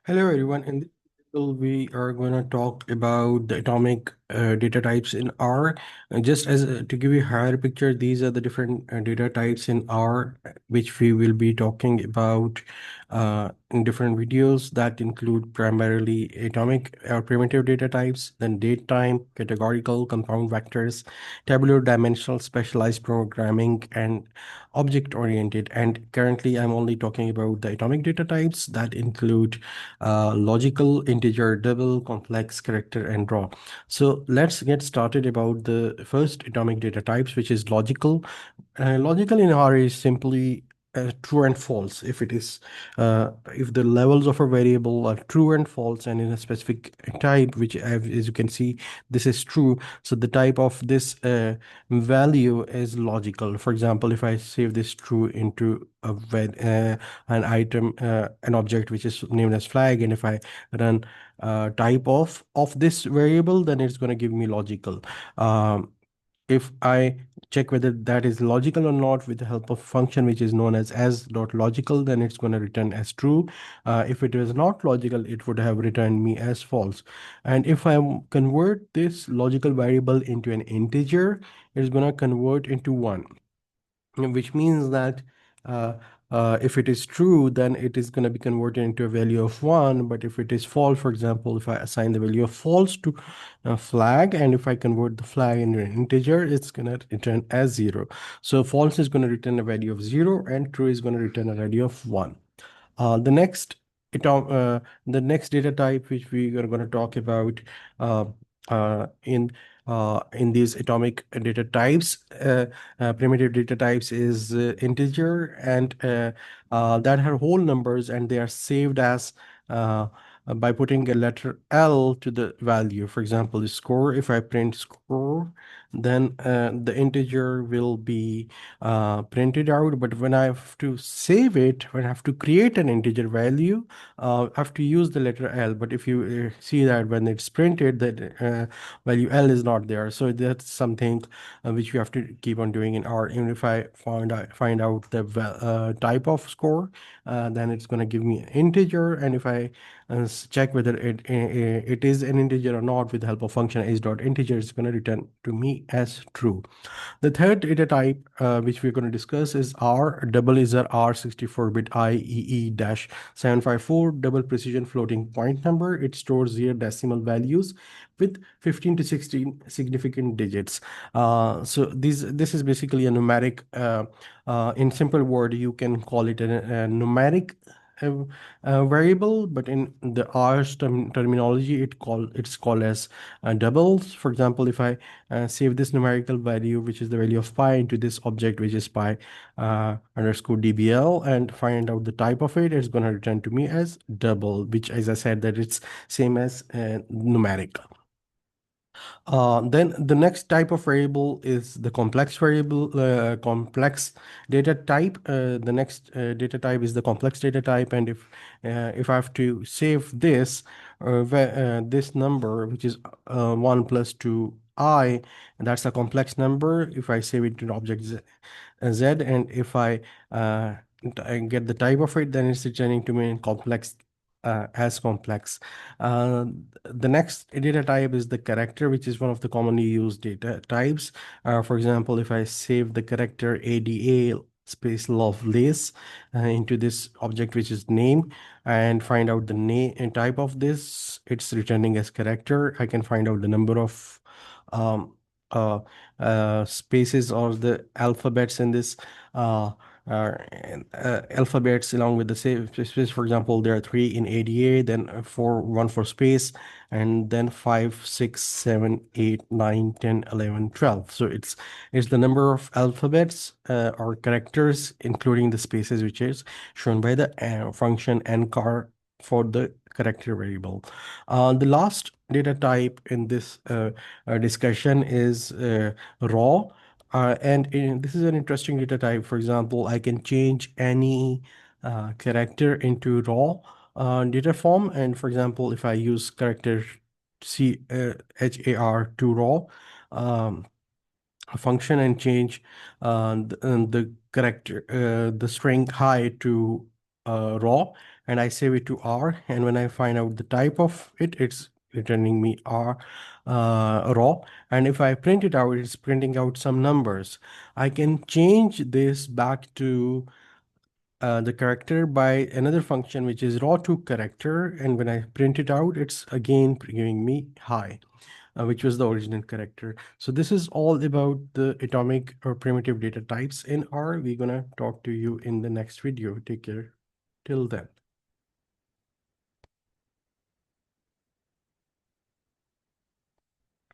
Hello everyone. In this video, we are going to talk about the atomic data types in R. Just as to give you a higher picture, these are the different data types in R, which we will be talking about in different videos that include primarily atomic or primitive data types, then date time, categorical, compound vectors, tabular, dimensional, specialized programming, and object oriented. And currently, I'm only talking about the atomic data types that include logical, integer, double, complex, character, and raw. So let's get started about the first atomic data types, which is logical. Logical in R is simply true and false. If the levels of a variable are true and false, and in a specific type, which as you can see, this is true. So the type of this value is logical. For example, if I save this true into an item, an object which is named as flag, and if I run type of this variable, then it's going to give me logical. If I check whether that is logical or not with the help of function which is known as dot logical, then it's going to return as true. If it is not logical, it would have returned me as false. And if I convert this logical variable into an integer, it's going to convert into one, which means that uh, if it is true, then it is going to be converted into a value of 1. But if it is false, for example, if I assign the value of false to a flag, and if I convert the flag into an integer, it's going to return as 0. So false is going to return a value of 0, and true is going to return a value of 1. Uh, the next atom, uh, the next data type which we are going to talk about uh, uh, in in these atomic data types, primitive data types, is integer, and that have whole numbers, and they are saved as by putting a letter L to the value. For example, the score. If I print score, then the integer will be printed out. But when I have to save it, when I have to create an integer value, I have to use the letter L. But if you see that when it's printed, that value L is not there. So that's something which we have to keep on doing in R. Even if I find out the type of score, then it's going to give me an integer. And if I check whether it is an integer or not with the help of function is.integer, it's going to return to me as true. The third data type which we're going to discuss is R. Double is a R64-bit IEE-754 double precision floating point number. It stores 0 decimal values with 15 to 16 significant digits. So this is basically a numeric. In simple word, you can call it a numeric uh, variable, but in the R's terminology, it's called as doubles. For example, if I save this numerical value, which is the value of pi, into this object, which is pi underscore dbl, and find out the type of it, it's going to return to me as double, which, as I said, that it's same as numeric. Then the next type of variable is the complex variable, complex data type. The next data type is the complex data type, and if I have to save this this number, which is 1 plus 2i, and that's a complex number. If I save it to an object z, and if I get the type of it, then it's returning to me in complex as complex. Uh, the next data type is the character, which is one of the commonly used data types. For example, if I save the character ADA space Lovelace into this object, which is name, and find out the name and type of this, it's returning as character. I can find out the number of um, uh, spaces or the alphabets in this. Alphabets along with the same space. For example, there are 3 in ADA, then one for space, and then 5, 6, 7, 8, 9, 10, 11, 12. So it's the number of alphabets or characters, including the spaces, which is shown by the function nchar for the character variable. The last data type in this discussion is raw. This is an interesting data type. For example, I can change any character into raw data form. And for example, if I use character char to raw um, function and change the character, the string high to raw, and I save it to R. And when I find out the type of it, it's returning me R raw. And if I print it out, it's printing out some numbers. I can change this back to the character by another function, which is rawToChar. And when I print it out, it's again giving me hi, which was the original character. So this is all about the atomic or primitive data types in R. We're gonna talk to you in the next video. Take care. Till then.